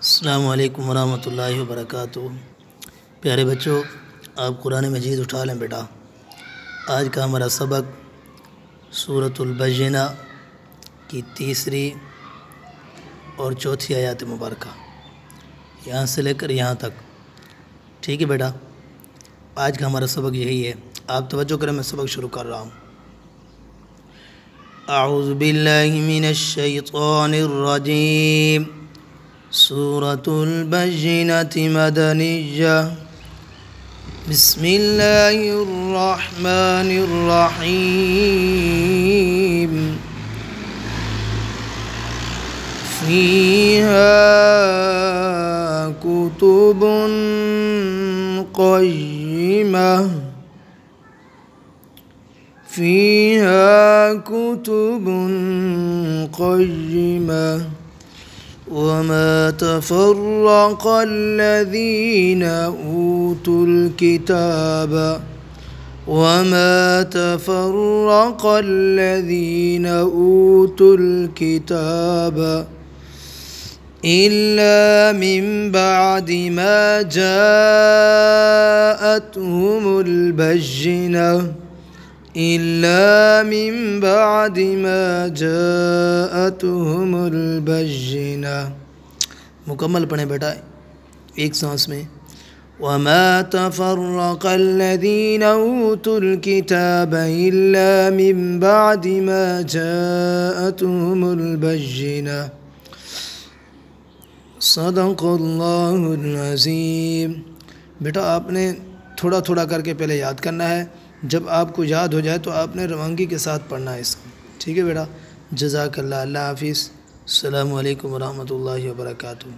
अस्सलामु अलैकुम वरहमतुल्लाहि वबरकातुहू। प्यारे बच्चों, आप कुरान मजीद उठा लें बेटा। आज का हमारा सबक सूरतुल बय्यिना की तीसरी और चौथी आयत मुबारका, यहाँ से लेकर यहाँ तक। ठीक है बेटा, आज का हमारा सबक यही है। आप तवज्जो करें, मैं सबक शुरू कर रहा हूँ। अऊज़ु बिल्लाहि मिनश शैतानिर रजीम। सूरतुल बय्यिनति मदनिय्या। बिस्मिल्लाहिर रहमानिर रहीम। फ़ीहा कुतुबुन क़य्यिमह। फ़ीहा कुतुबुन क़य्यिमह वमा तफ़र्रक़ल्लज़ीन ऊतुल किताब इल्ला मिन बअदि मा जाअतहुमुल बय्यिना। इल्ला मिन बअदि मा जाअतहुमुल बय्यिना। मुकम्मल पढ़ें बेटा एक सांस में। वमा तफ़र्रक़ल्लज़ीन ऊतुल किताब इल्ला मिन बअदि मा जाअतहुमुल बय्यिना। सदक़ल्लाहुल अज़ीम। बेटा आपने थोड़ा थोड़ा करके पहले याद करना है, जब आपको याद हो जाए तो आपने रवानगी के साथ पढ़ना है इसको। ठीक है बेटा, जज़ाकल्लाह। अल्लाह हाफ़िज़। अस्सलामु अलैकुम वरहमतुल्लाहि वबरकातुहू।